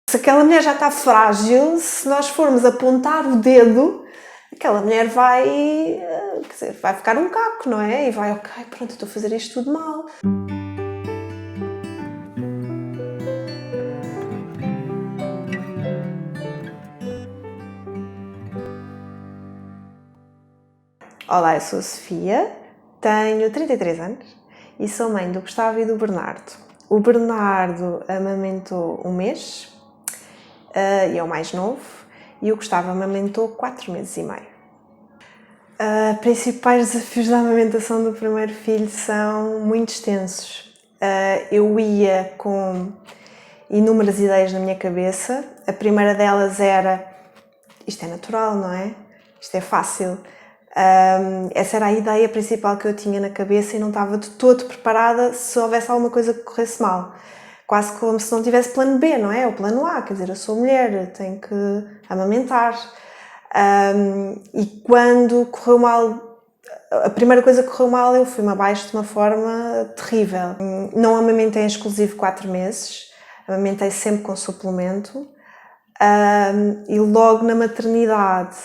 Se aquela mulher já está frágil, se nós formos apontar o dedo, aquela mulher vai, quer dizer, vai ficar um caco, não é? E vai, ok, pronto, estou a fazer isto tudo mal. Olá, eu sou a Sofia, tenho 33 anos e sou mãe do Gustavo e do Bernardo. O Bernardo amamentou um mês, e é o mais novo, e o Gustavo amamentou 4 meses e meio. Principais desafios da amamentação do primeiro filho são muito extensos. Eu ia com inúmeras ideias na minha cabeça. A primeira delas era: isto é natural, não é? Isto é fácil. Essa era a ideia principal que eu tinha na cabeça e não estava de todo preparada se houvesse alguma coisa que corresse mal. Quase como se não tivesse plano B, não é? O plano A, quer dizer, eu sou mulher, tenho que amamentar. E quando correu mal, a primeira coisa que correu mal, eu fui-me abaixo de uma forma terrível. Não amamentei em exclusivo 4 meses, amamentei sempre com suplemento. E logo na maternidade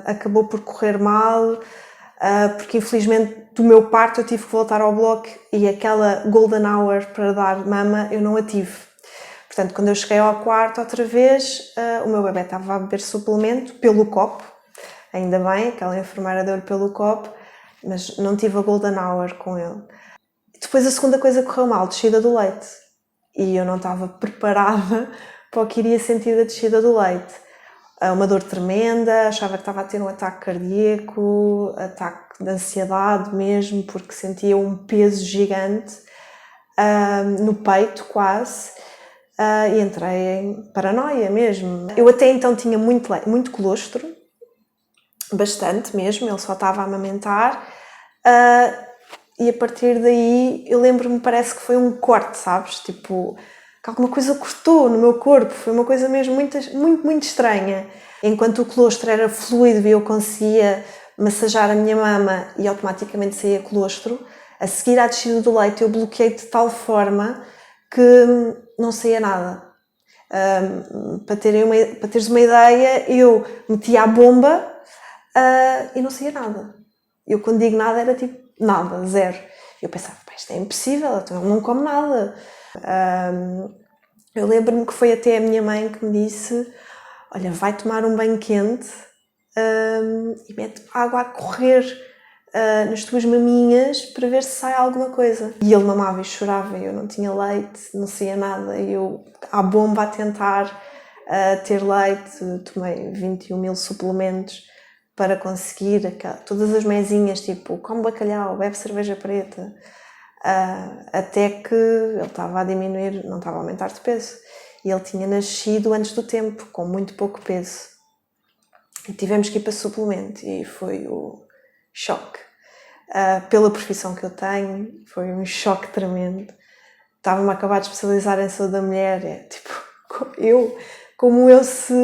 acabou por correr mal, porque infelizmente do meu parto eu tive que voltar ao bloco e aquela golden hour para dar mama eu não a tive. Portanto, quando eu cheguei ao quarto outra vez, o meu bebê estava a beber suplemento pelo copo, ainda bem, aquela enfermeira deu-lhe pelo copo, mas não tive a golden hour com ele. Depois a segunda coisa que correu mal, descida do leite, e eu não estava preparada para o que iria sentir da descida do leite. Uma dor tremenda, achava que estava a ter um ataque cardíaco, ataque de ansiedade mesmo, porque sentia um peso gigante no peito quase, e entrei em paranoia mesmo. Eu até então tinha muito colostro, bastante mesmo, ele só estava a amamentar, e a partir daí eu lembro-me, parece que foi um corte, sabes? Tipo, que alguma coisa cortou no meu corpo, foi uma coisa mesmo muito estranha. Enquanto o colostro era fluido e eu conseguia massajar a minha mama e automaticamente saía colostro, a seguir à descida do leite eu bloqueei de tal forma que não saía nada. Para teres uma ideia, eu metia a bomba e não saía nada. Eu quando digo nada era tipo nada, zero. Eu pensava, isto é impossível, então ele não come nada. Eu lembro-me que foi até a minha mãe que me disse: olha, vai tomar um banho quente e mete água a correr nas tuas maminhas para ver se sai alguma coisa. E ele mamava e chorava, eu não tinha leite, não saía nada, eu à bomba a tentar ter leite, tomei 21 mil suplementos para conseguir todas as mesinhas, tipo, come bacalhau, bebe cerveja preta, até que ele estava a diminuir, não estava a aumentar de peso. E ele tinha nascido antes do tempo, com muito pouco peso. E tivemos que ir para suplemento e foi o choque. Pela profissão que eu tenho, foi um choque tremendo. Estava-me a acabar de especializar em saúde da mulher, como eu se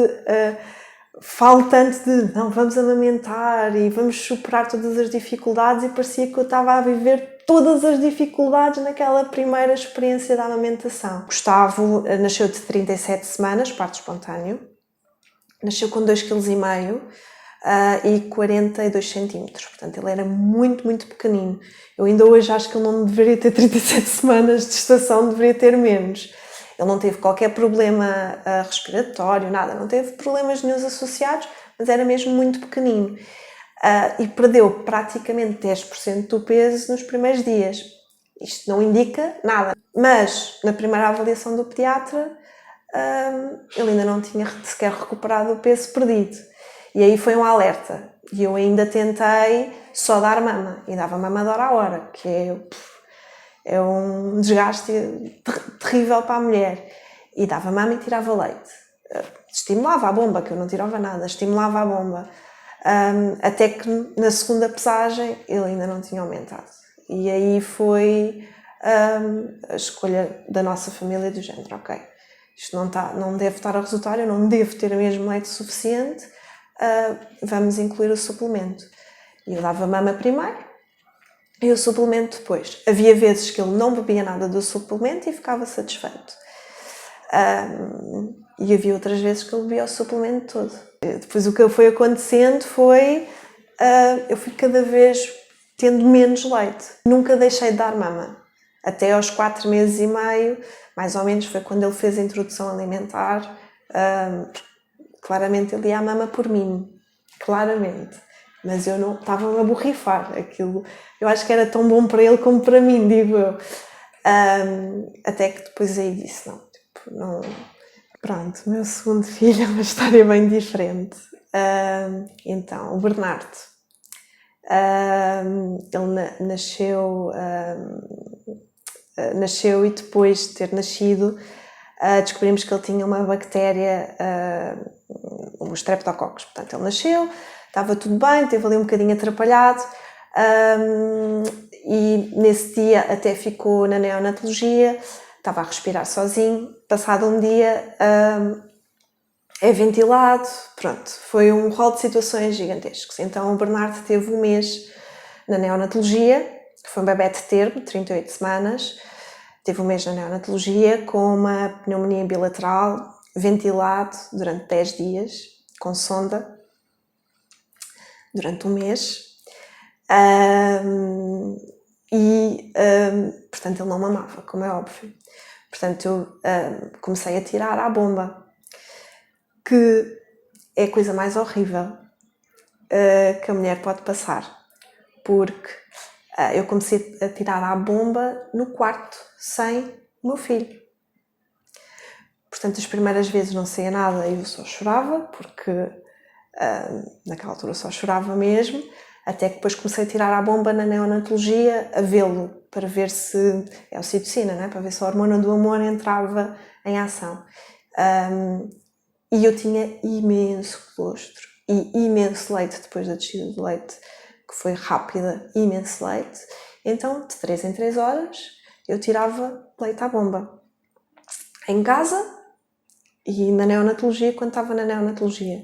falo tanto de não, vamos amamentar e vamos superar todas as dificuldades, e parecia que eu estava a viver todas as dificuldades naquela primeira experiência da amamentação. Gustavo nasceu de 37 semanas, parto espontâneo, nasceu com 2,5 kg e 42 centímetros, portanto ele era muito pequenino. Eu ainda hoje acho que ele não deveria ter 37 semanas de gestação, deveria ter menos. Ele não teve qualquer problema respiratório, nada, não teve problemas nenhum associados, mas era mesmo muito pequenino. E perdeu praticamente 10% do peso nos primeiros dias. Isto não indica nada. Mas, na primeira avaliação do pediatra, ele ainda não tinha sequer recuperado o peso perdido. E aí foi um alerta. E eu ainda tentei só dar mama. E dava mama de hora a hora, que é um desgaste terrível para a mulher. E dava mama e tirava leite. Estimulava a bomba, que eu não tirava nada, estimulava a bomba. Até que na segunda pesagem ele ainda não tinha aumentado. E aí foi a escolha da nossa família do género: ok, isto não deve estar a resultar, eu não devo ter mesmo leite suficiente, vamos incluir o suplemento. E eu dava mama primeiro e o suplemento depois. Havia vezes que ele não bebia nada do suplemento e ficava satisfeito. E havia outras vezes que ele bebia o suplemento todo. Depois o que foi acontecendo foi, eu fui cada vez tendo menos leite. Nunca deixei de dar mama. Até aos 4 meses e meio, mais ou menos, foi quando ele fez a introdução alimentar. Claramente ele ia à mama por mim. Claramente. Mas eu não estava-me a borrifar. Aquilo, eu acho que era tão bom para ele como para mim, digo eu. Até que depois aí disse, não. Pronto, o meu segundo filho é uma história bem diferente. Então, o Bernardo. Ele nasceu e depois de ter nascido descobrimos que ele tinha uma bactéria, os streptococcus. Portanto, ele nasceu, estava tudo bem, teve ali um bocadinho atrapalhado e nesse dia até ficou na neonatologia, estava a respirar sozinho. Passado um dia é ventilado, pronto, foi um rol de situações gigantescos. Então o Bernardo teve um mês na neonatologia, que foi um bebé de termo, 38 semanas, teve um mês na neonatologia com uma pneumonia bilateral, ventilado durante 10 dias, com sonda, durante um mês. Portanto, ele não mamava, como é óbvio. Portanto, eu comecei a tirar à bomba, que é a coisa mais horrível que a mulher pode passar, porque eu comecei a tirar à bomba no quarto, sem o meu filho. Portanto, as primeiras vezes não saía nada e eu só chorava, porque naquela altura só chorava mesmo, até que depois comecei a tirar à bomba na neonatologia, a vê-lo, para ver se... é ocitocina, não é? Para ver se a hormona do amor entrava em ação. E eu tinha imenso colostro e imenso leite depois da descida do leite, que foi rápida, imenso leite. Então, de 3 em 3 horas, eu tirava leite à bomba. Em casa e na neonatologia, quando estava na neonatologia.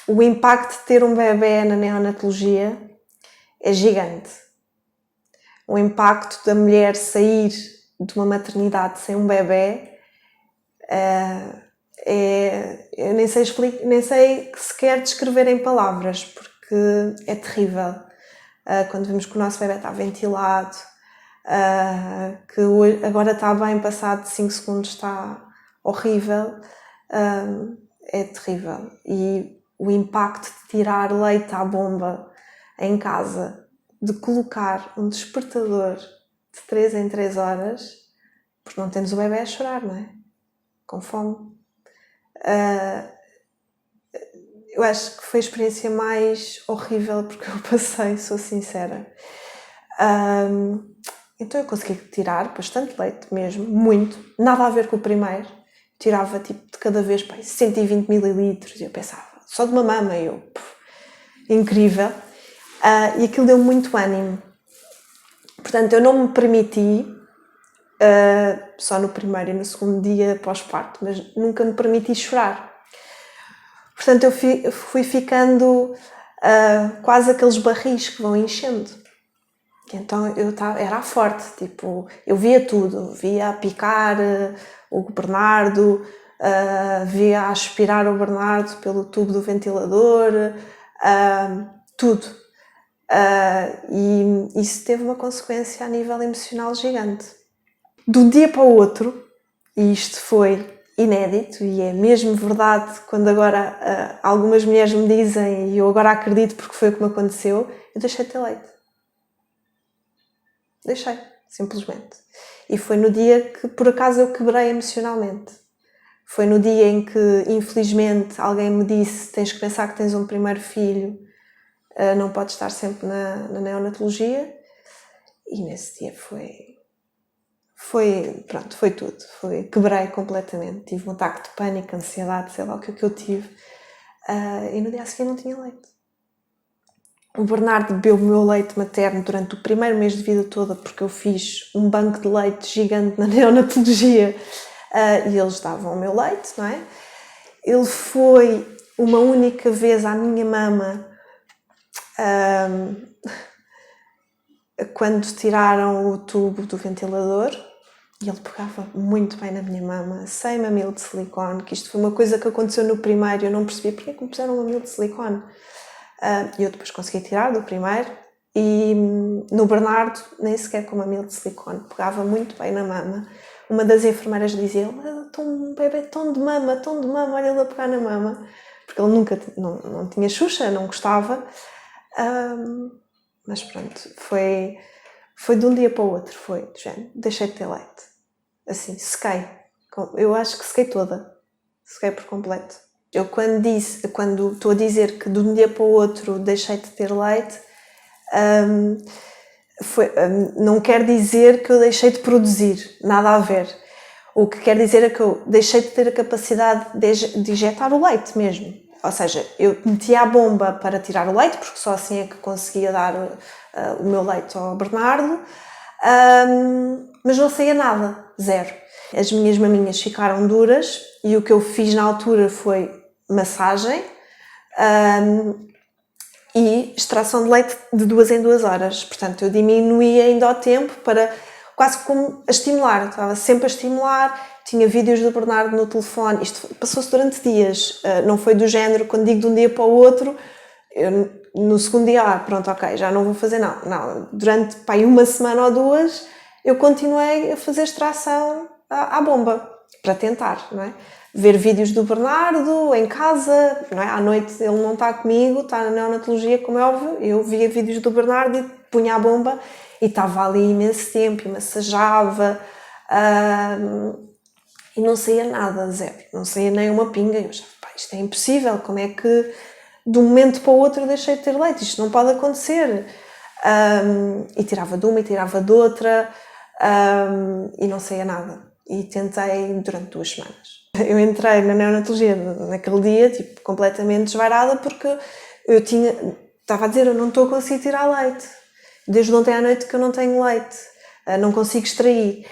O impacto de ter um bebê na neonatologia é gigante. O impacto da mulher sair de uma maternidade sem um bebê eu nem sei sequer descrever em palavras, porque é terrível. Quando vemos que o nosso bebê está ventilado, que agora está bem, passado 5 segundos está horrível, é terrível. E o impacto de tirar leite à bomba em casa, de colocar um despertador de 3 em 3 horas, porque não temos o bebê a chorar, não é? Com fome. Eu acho que foi a experiência mais horrível porque eu passei, sou sincera. Então eu consegui tirar bastante leite mesmo, muito, nada a ver com o primeiro. Tirava tipo de cada vez 120 mililitros e eu pensava, só de uma mama, incrível. E aquilo deu muito ânimo. Portanto, eu não me permiti, só no primeiro e no segundo dia pós-parto, mas nunca me permiti chorar. Portanto, eu fui ficando quase aqueles barris que vão enchendo. Então eu era forte, tipo, eu via tudo, via a picar o Bernardo, via a aspirar o Bernardo pelo tubo do ventilador, tudo. E isso teve uma consequência a nível emocional gigante. De um dia para o outro, e isto foi inédito e é mesmo verdade quando agora algumas mulheres me dizem e eu agora acredito porque foi o que me aconteceu, eu deixei de ter leite. Deixei, simplesmente. E foi no dia que por acaso eu quebrei emocionalmente. Foi no dia em que, infelizmente, alguém me disse: tens que pensar que tens um primeiro filho, não podes estar sempre na neonatologia. E nesse dia foi tudo. Quebrei completamente. Tive um ataque de pânico, ansiedade, sei lá o que eu tive. E no dia a seguir não tinha leite. O Bernardo bebeu o meu leite materno durante o primeiro mês de vida toda, porque eu fiz um banco de leite gigante na neonatologia e eles davam o meu leite, não é? Ele foi uma única vez à minha mama quando tiraram o tubo do ventilador, E ele pegava muito bem na minha mama, sem mamilo de silicone, que isto foi uma coisa que aconteceu no primeiro, eu não percebi porque é que me puseram um mamilo de silicone. E eu depois consegui tirar do primeiro, e no Bernardo, nem sequer com mamilo de silicone, pegava muito bem na mama. Uma das enfermeiras dizia, um bebê tão de mama, olha ele a pegar na mama. Porque ele nunca, não tinha Xuxa, não gostava. Mas pronto, foi de um dia para o outro, foi, de género, deixei de ter leite. Assim, sequei. Eu acho que sequei toda. Sequei por completo. Eu quando estou a dizer que de um dia para o outro deixei de ter leite, não quer dizer que eu deixei de produzir, nada a ver. O que quer dizer é que eu deixei de ter a capacidade de injetar o leite mesmo. Ou seja, eu metia a bomba para tirar o leite, porque só assim é que conseguia dar o meu leite ao Bernardo, mas não saía nada, zero. As minhas maminhas ficaram duras e o que eu fiz na altura foi massagem e extração de leite de 2 em 2 horas. Portanto, eu diminuía ainda o tempo para quase como a estimular. Eu estava sempre a estimular, tinha vídeos do Bernardo no telefone. Isto passou-se durante dias, não foi do género, quando digo de um dia para o outro, eu, no segundo dia, pronto, ok, já não vou fazer não. Durante uma semana ou 2, eu continuei a fazer extração à bomba, para tentar, não é? Ver vídeos do Bernardo em casa, não é? À noite ele não está comigo, está na neonatologia, como é óbvio, eu via vídeos do Bernardo e punha a bomba e estava ali imenso tempo e massajava e não saía nada, zero, não saía nem uma pinga. Eu já, isto é impossível, como é que de um momento para o outro eu deixei de ter leite, isto não pode acontecer. E tirava de uma e tirava de outra e não saía nada. E tentei durante 2 semanas. Eu entrei na neonatologia naquele dia, tipo, completamente desvairada, porque eu estava a dizer, eu não estou a conseguir tirar leite. Desde ontem à noite que eu não tenho leite, não consigo extrair.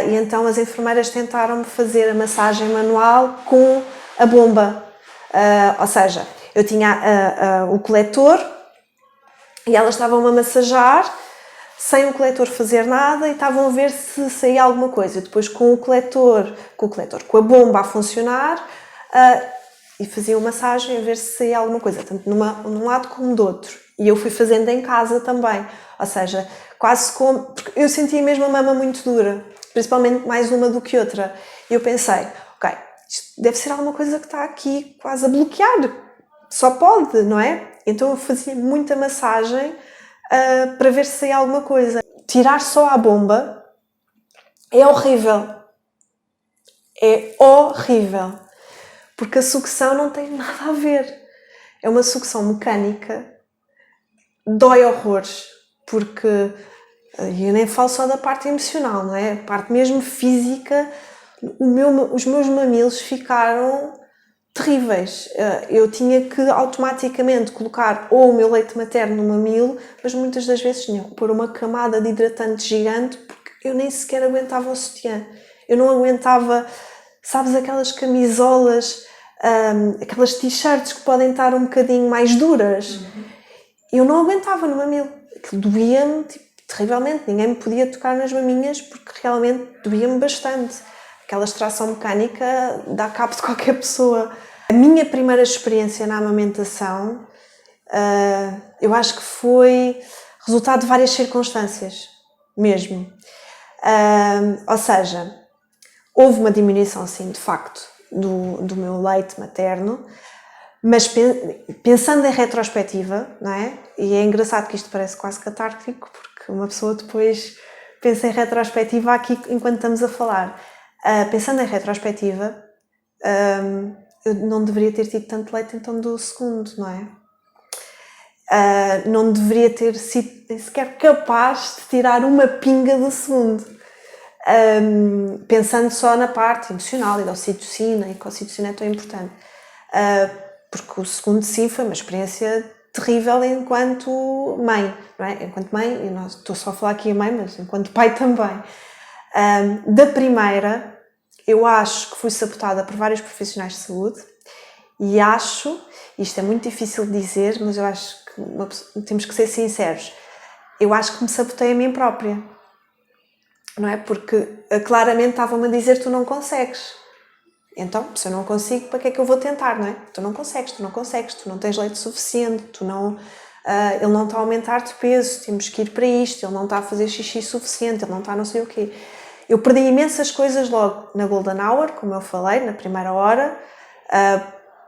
E então as enfermeiras tentaram-me fazer a massagem manual com a bomba. Ou seja, eu tinha o coletor e elas estavam a massajar sem o coletor fazer nada e estavam a ver se saía alguma coisa. Depois com a bomba a funcionar e faziam massagem a ver se saía alguma coisa, tanto num lado como do outro. E eu fui fazendo em casa também, ou seja, quase como... Porque eu sentia mesmo a mama muito dura, principalmente mais uma do que outra. E eu pensei, ok, isto deve ser alguma coisa que está aqui quase a bloquear, só pode, não é? Então eu fazia muita massagem para ver se saía alguma coisa. Tirar só a bomba é horrível. É horrível. Porque a sucção não tem nada a ver. É uma sucção mecânica. Dói horrores. Porque eu nem falo só da parte emocional, não é? A parte mesmo física. Os meus mamilos ficaram terríveis. Eu tinha que automaticamente colocar ou o meu leite materno no mamilo, mas muitas das vezes tinha que pôr uma camada de hidratante gigante porque eu nem sequer aguentava o sutiã. Eu não aguentava, sabes, aquelas camisolas, aquelas t-shirts que podem estar um bocadinho mais duras. Eu não aguentava no mamilo. Aquilo doía-me terrivelmente. Ninguém me podia tocar nas maminhas porque realmente doía-me bastante. Aquela extração mecânica dá cabo de qualquer pessoa. A minha primeira experiência na amamentação, eu acho que foi resultado de várias circunstâncias, mesmo. Ou seja, houve uma diminuição, sim, de facto, do meu leite materno, mas pensando em retrospectiva, não é? E é engraçado que isto parece quase catártico, porque uma pessoa depois pensa em retrospectiva aqui enquanto estamos a falar. Pensando em retrospectiva, eu não deveria ter tido tanto leite então do segundo, não é? Não deveria ter sido sequer capaz de tirar uma pinga do segundo. Pensando só na parte emocional e da ocitocina, e que a ocitocina é tão importante. Porque o segundo sim foi uma experiência terrível enquanto mãe, não é? Enquanto mãe, e não estou só a falar aqui a mãe, mas enquanto pai também. Da primeira, eu acho que fui sabotada por vários profissionais de saúde e acho, isto é muito difícil de dizer, mas eu acho que temos que ser sinceros, eu acho que me sabotei a mim própria. não é? Porque claramente estavam-me a dizer tu não consegues. Então, se eu não consigo, para que é que eu vou tentar, não é? Tu não consegues, tu não tens leite suficiente, ele não está a aumentar de peso, temos que ir para isto, ele não está a fazer xixi suficiente, ele não está não sei o quê. Eu perdi imensas coisas logo na Golden Hour, como eu falei, na primeira hora,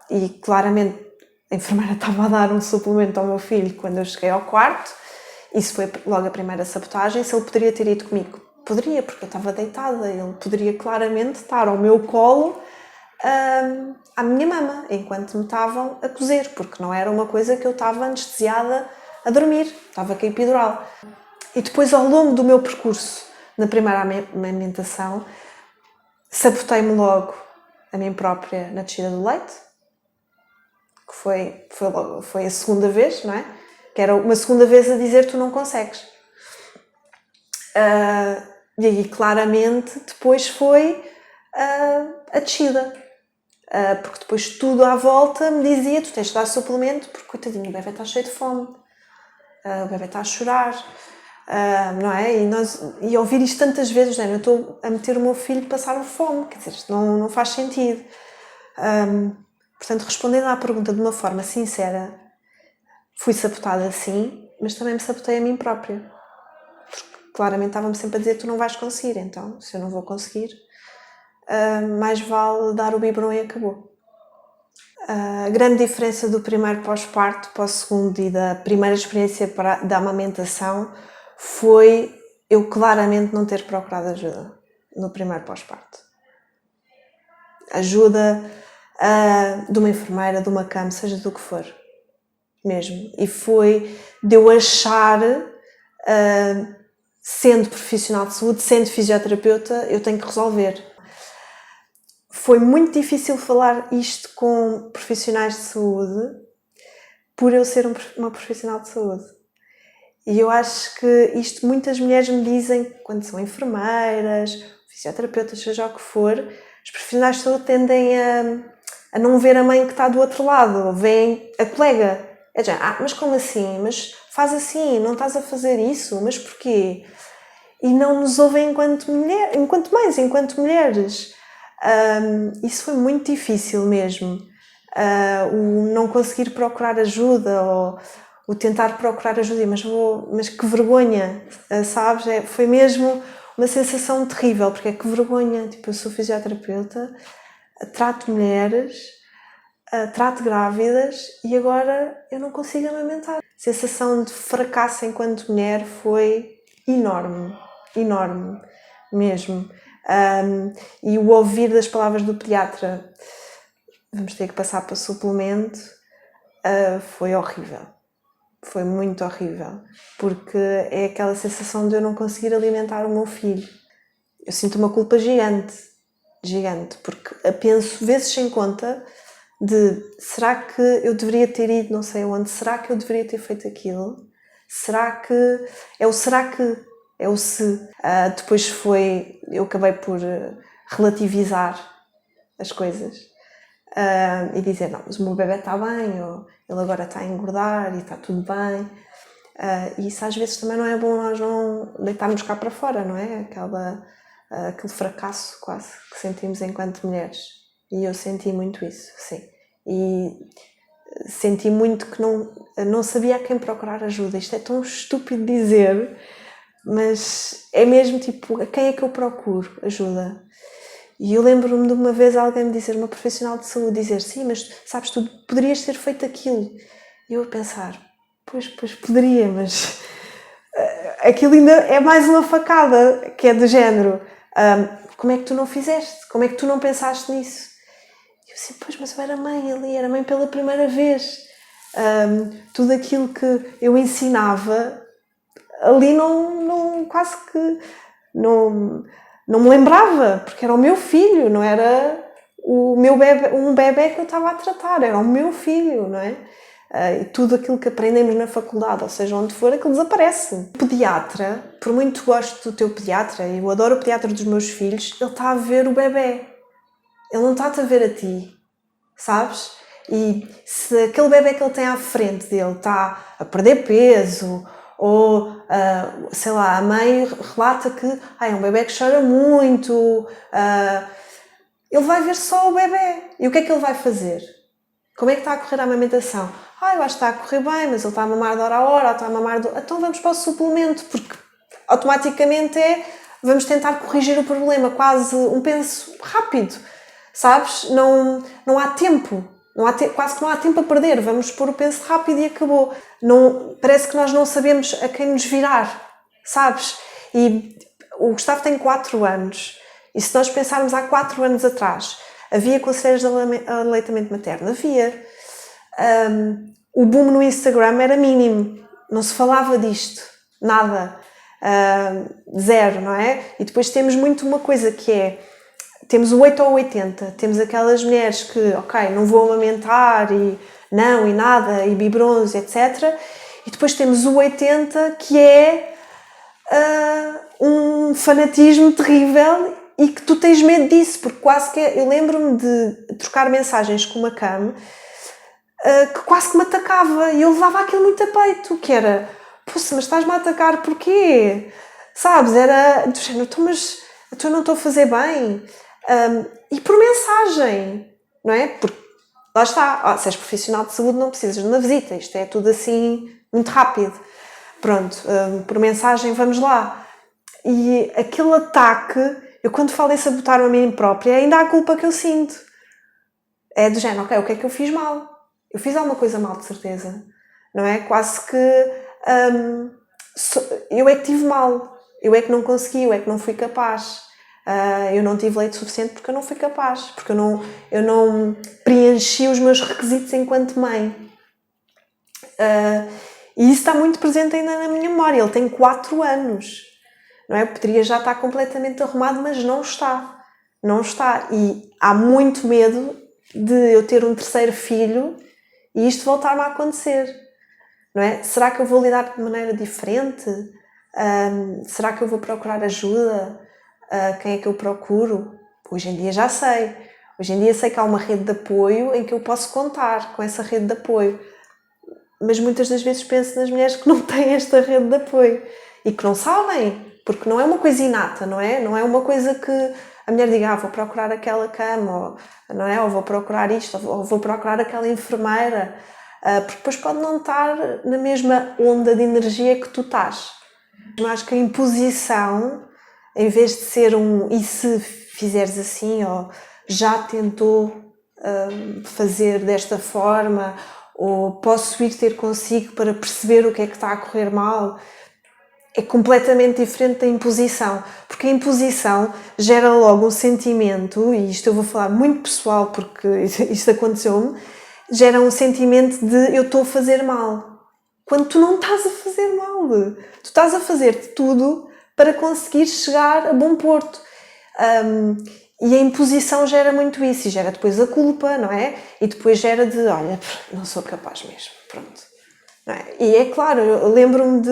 e claramente a enfermeira estava a dar um suplemento ao meu filho quando eu cheguei ao quarto. Isso foi logo a primeira sabotagem. Se ele poderia ter ido comigo, poderia, porque eu estava deitada, ele poderia claramente estar ao meu colo, à minha mama, enquanto me estavam a cozer, porque não era uma coisa que eu estava anestesiada a dormir, estava com a epidural. E depois, ao longo do meu percurso, na primeira amamentação, sabotei-me logo a mim própria na descida do leite, que foi a segunda vez, não é? Que era uma segunda vez a dizer tu não consegues. E aí, claramente, depois foi a descida. Porque depois tudo à volta me dizia tu tens de dar suplemento porque, coitadinho, o bebê está cheio de fome, o bebê está a chorar, não é? E ouvir isto tantas vezes, não é? Eu estou a meter o meu filho a passar fome, quer dizer, isto não faz sentido. Portanto, respondendo à pergunta de uma forma sincera, fui sabotada sim, mas também me sabotei a mim própria. Porque claramente estavam-me sempre a dizer tu não vais conseguir, então se eu não vou conseguir, mais vale dar o biberon e acabou. A grande diferença do primeiro pós-parto para o segundo e da primeira experiência da amamentação foi eu claramente não ter procurado ajuda no primeiro pós-parto. Ajuda de uma enfermeira, de uma cama, seja do que for. Mesmo. E foi de eu achar, sendo profissional de saúde, sendo fisioterapeuta, eu tenho que resolver. Foi muito difícil falar isto com profissionais de saúde por eu ser uma profissional de saúde. E eu acho que isto muitas mulheres me dizem quando são enfermeiras, fisioterapeutas, seja o que for, os profissionais de saúde tendem a não ver a mãe que está do outro lado, veem a colega. É já, mas como assim? Mas faz assim, não estás a fazer isso? Mas porquê? E não nos ouvem enquanto mães, enquanto mulheres. Isso foi muito difícil mesmo. O não conseguir procurar ajuda ou o tentar procurar ajuda, mas que vergonha, sabes? Foi mesmo uma sensação terrível, porque é que vergonha, tipo, eu sou fisioterapeuta, trato mulheres, trato grávidas e agora eu não consigo amamentar. A sensação de fracasso enquanto mulher foi enorme, enorme mesmo. E o ouvir das palavras do pediatra, vamos ter que passar para suplemento, foi horrível. Foi muito horrível, porque é aquela sensação de eu não conseguir alimentar o meu filho. Eu sinto uma culpa gigante, porque penso vezes sem conta de será que eu deveria ter ido não sei onde, será que eu deveria ter feito aquilo, será que é o se. Depois eu acabei por relativizar as coisas e dizer, não, mas o meu bebê está bem, ou ele agora está a engordar e está tudo bem. E isso às vezes também não é bom nós não deitarmos cá para fora, não é? Aquele fracasso quase que sentimos enquanto mulheres. E eu senti muito isso, sim. E senti muito que não sabia a quem procurar ajuda. Isto é tão estúpido dizer, mas é mesmo tipo, a quem é que eu procuro ajuda? E eu lembro-me de uma vez alguém me dizer, uma profissional de saúde, dizer, sim, mas sabes, tu poderias ter feito aquilo. E eu a pensar, pois poderia, mas aquilo ainda é mais uma facada, que é do género, como é que tu não fizeste? Como é que tu não pensaste nisso? E eu assim, pois, mas eu era mãe ali, era mãe pela primeira vez. Tudo aquilo que eu ensinava, ali quase que não me lembrava, porque era o meu filho, não era um bebê que eu estava a tratar, era o meu filho, não é? E tudo aquilo que aprendemos na faculdade, ou seja, onde for, aquilo desaparece. O pediatra, por muito gosto do teu pediatra, e eu adoro o pediatra dos meus filhos, ele está a ver o bebê, ele não está-te a ver a ti, sabes? E se aquele bebê que ele tem à frente dele está a perder peso, Ou, sei lá, a mãe relata que é um bebê que chora muito, ele vai ver só o bebê. E o que é que ele vai fazer? Como é que está a correr a amamentação? Eu acho que está a correr bem, mas ele está a mamar de hora a hora, está a mamar de... Então vamos para o suplemento, porque automaticamente vamos tentar corrigir o problema, quase um penso rápido, sabes? Não há tempo, quase que não há tempo a perder, vamos pôr o penso rápido e acabou. Parece que nós não sabemos a quem nos virar, sabes? E o Gustavo tem 4 anos, e se nós pensarmos há 4 anos atrás, havia conselheiros de aleitamento materno? Havia. O boom no Instagram era mínimo, não se falava disto, nada, zero, não é? E depois temos muito uma coisa que temos o 8 ou 80, temos aquelas mulheres que, não vou amamentar e não, e nada, e biberons, etc. E depois temos o 80 que é um fanatismo terrível e que tu tens medo disso, porque quase que eu lembro-me de trocar mensagens com uma cam que quase que me atacava e eu levava aquilo muito a peito, que era, mas estás-me a atacar porquê? Sabes, era do género, mas eu não estou a fazer bem. E por mensagem, não é? Porque lá está, se és profissional de saúde não precisas de uma visita, isto é tudo assim muito rápido. Pronto, por mensagem vamos lá. E aquele ataque, eu quando falo em sabotar a mim própria, ainda há a culpa que eu sinto. É do género, o que é que eu fiz mal? Eu fiz alguma coisa mal, de certeza. Não é? Quase que eu é que tive mal. Eu é que não consegui, eu é que não fui capaz. Eu não tive leite suficiente porque eu não fui capaz. Porque eu não preenchi os meus requisitos enquanto mãe. E isso está muito presente ainda na minha memória. Ele tem 4 anos. Não é? Poderia já estar completamente arrumado, mas não está. Não está. E há muito medo de eu ter um terceiro filho e isto voltar-me a acontecer. Não é? Será que eu vou lidar de maneira diferente? Será que eu vou procurar ajuda? Quem é que eu procuro? Hoje em dia já sei. Hoje em dia sei que há uma rede de apoio em que eu posso contar com essa rede de apoio. Mas muitas das vezes penso nas mulheres que não têm esta rede de apoio e que não sabem, porque não é uma coisa inata, não é? Não é uma coisa que a mulher diga, vou procurar aquela cama, não é? Ou vou procurar isto, ou vou procurar aquela enfermeira, porque depois pode não estar na mesma onda de energia que tu estás. Mas acho que a imposição, em vez de ser e se fizeres assim, ou já tentou fazer desta forma, ou posso ir ter consigo para perceber o que é que está a correr mal, é completamente diferente da imposição, porque a imposição gera logo um sentimento, e isto eu vou falar muito pessoal porque isto aconteceu-me, gera um sentimento de eu estou a fazer mal, quando tu não estás a fazer mal, tu estás a fazer de tudo para conseguir chegar a bom porto. E a imposição gera muito isso, e gera depois a culpa, não é? E depois gera de, olha, não sou capaz mesmo, pronto. Não é? E é claro, eu lembro-me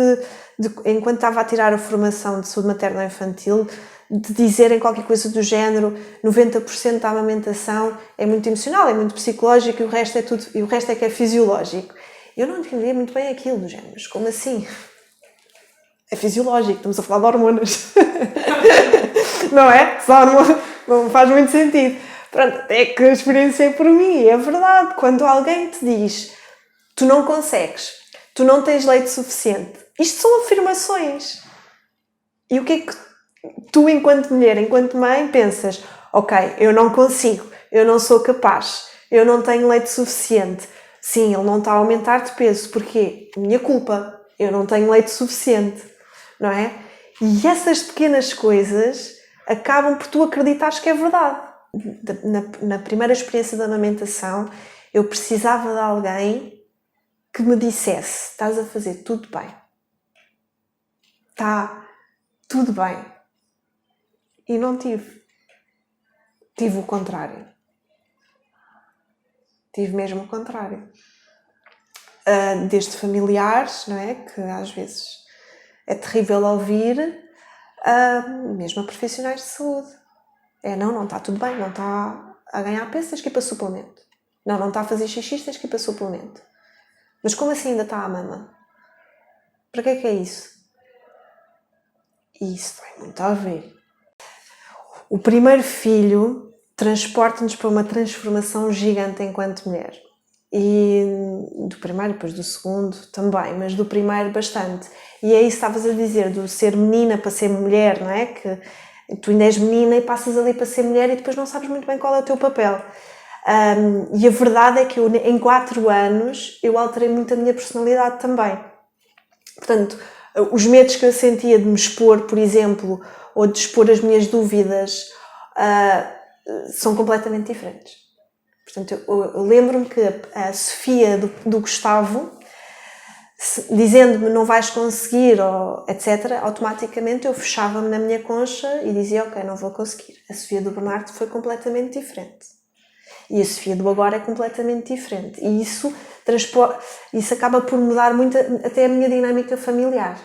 enquanto estava a tirar a formação de saúde materno-infantil, de dizerem qualquer coisa do género, 90% da amamentação é muito emocional, é muito psicológico e o resto é que é fisiológico. Eu não entendia muito bem aquilo do género, mas como assim? É fisiológico, estamos a falar de hormonas. Não é? Não faz muito sentido. Pronto, até que experienciei por mim, e é verdade. Quando alguém te diz, tu não consegues, tu não tens leite suficiente, isto são afirmações. E o que é que tu, enquanto mulher, enquanto mãe, pensas? Ok, eu não consigo, eu não sou capaz, eu não tenho leite suficiente. Sim, ele não está a aumentar de peso. Porquê? Minha culpa. Eu não tenho leite suficiente. Não é? E essas pequenas coisas acabam por tu acreditares que é verdade. Na primeira experiência da amamentação, eu precisava de alguém que me dissesse, estás a fazer tudo bem. Está tudo bem. E não tive. Tive o contrário. Tive mesmo o contrário. Desde familiares, não é? Que às vezes é terrível ouvir, mesmo a profissionais de saúde. Não está tudo bem, não está a ganhar peso, tens que ir para suplemento. Não está a fazer xixi, tens que ir para suplemento. Mas como assim ainda está à mama? Para que é isso? E isso tem muito a ver. O primeiro filho transporta-nos para uma transformação gigante enquanto mulher. E do primeiro, depois do segundo também, mas do primeiro bastante. E é isso que estavas a dizer, do ser menina para ser mulher, não é? Que tu ainda és menina e passas ali para ser mulher e depois não sabes muito bem qual é o teu papel. E a verdade é que eu, em 4 anos, eu alterei muito a minha personalidade também. Portanto, os medos que eu sentia de me expor, por exemplo, ou de expor as minhas dúvidas, são completamente diferentes. Portanto, eu lembro-me que a Sofia do Gustavo, dizendo-me não vais conseguir, ou etc., automaticamente eu fechava-me na minha concha e dizia, ok, não vou conseguir. A Sofia do Bernardo foi completamente diferente. E a Sofia do agora é completamente diferente. E isso acaba por mudar muito até a minha dinâmica familiar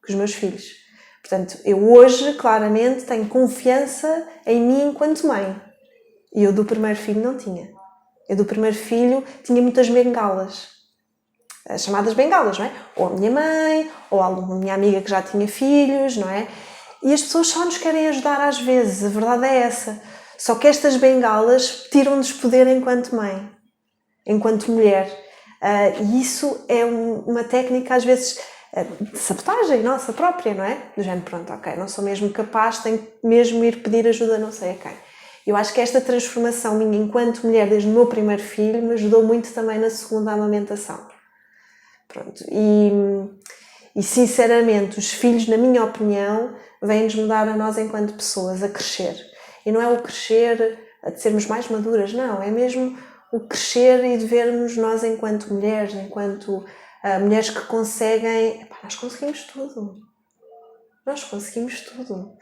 com os meus filhos. Portanto, eu hoje, claramente, tenho confiança em mim enquanto mãe. E eu do primeiro filho não tinha. Eu do primeiro filho tinha muitas bengalas. As chamadas bengalas, não é? Ou a minha mãe, ou a minha amiga que já tinha filhos, não é? E as pessoas só nos querem ajudar às vezes, a verdade é essa. Só que estas bengalas tiram-nos poder enquanto mãe, enquanto mulher. E isso é uma técnica, às vezes, de sabotagem nossa própria, não é? Do género, pronto, ok, não sou mesmo capaz, tenho mesmo ir pedir ajuda, não sei a quem. Eu acho que esta transformação minha enquanto mulher, desde o meu primeiro filho, me ajudou muito também na segunda amamentação. Pronto, e sinceramente, os filhos, na minha opinião, vêm-nos mudar a nós enquanto pessoas, a crescer. E não é o crescer de sermos mais maduras, não, é mesmo o crescer e de vermos nós enquanto mulheres, enquanto mulheres que conseguem... Epá, nós conseguimos tudo. Nós conseguimos tudo.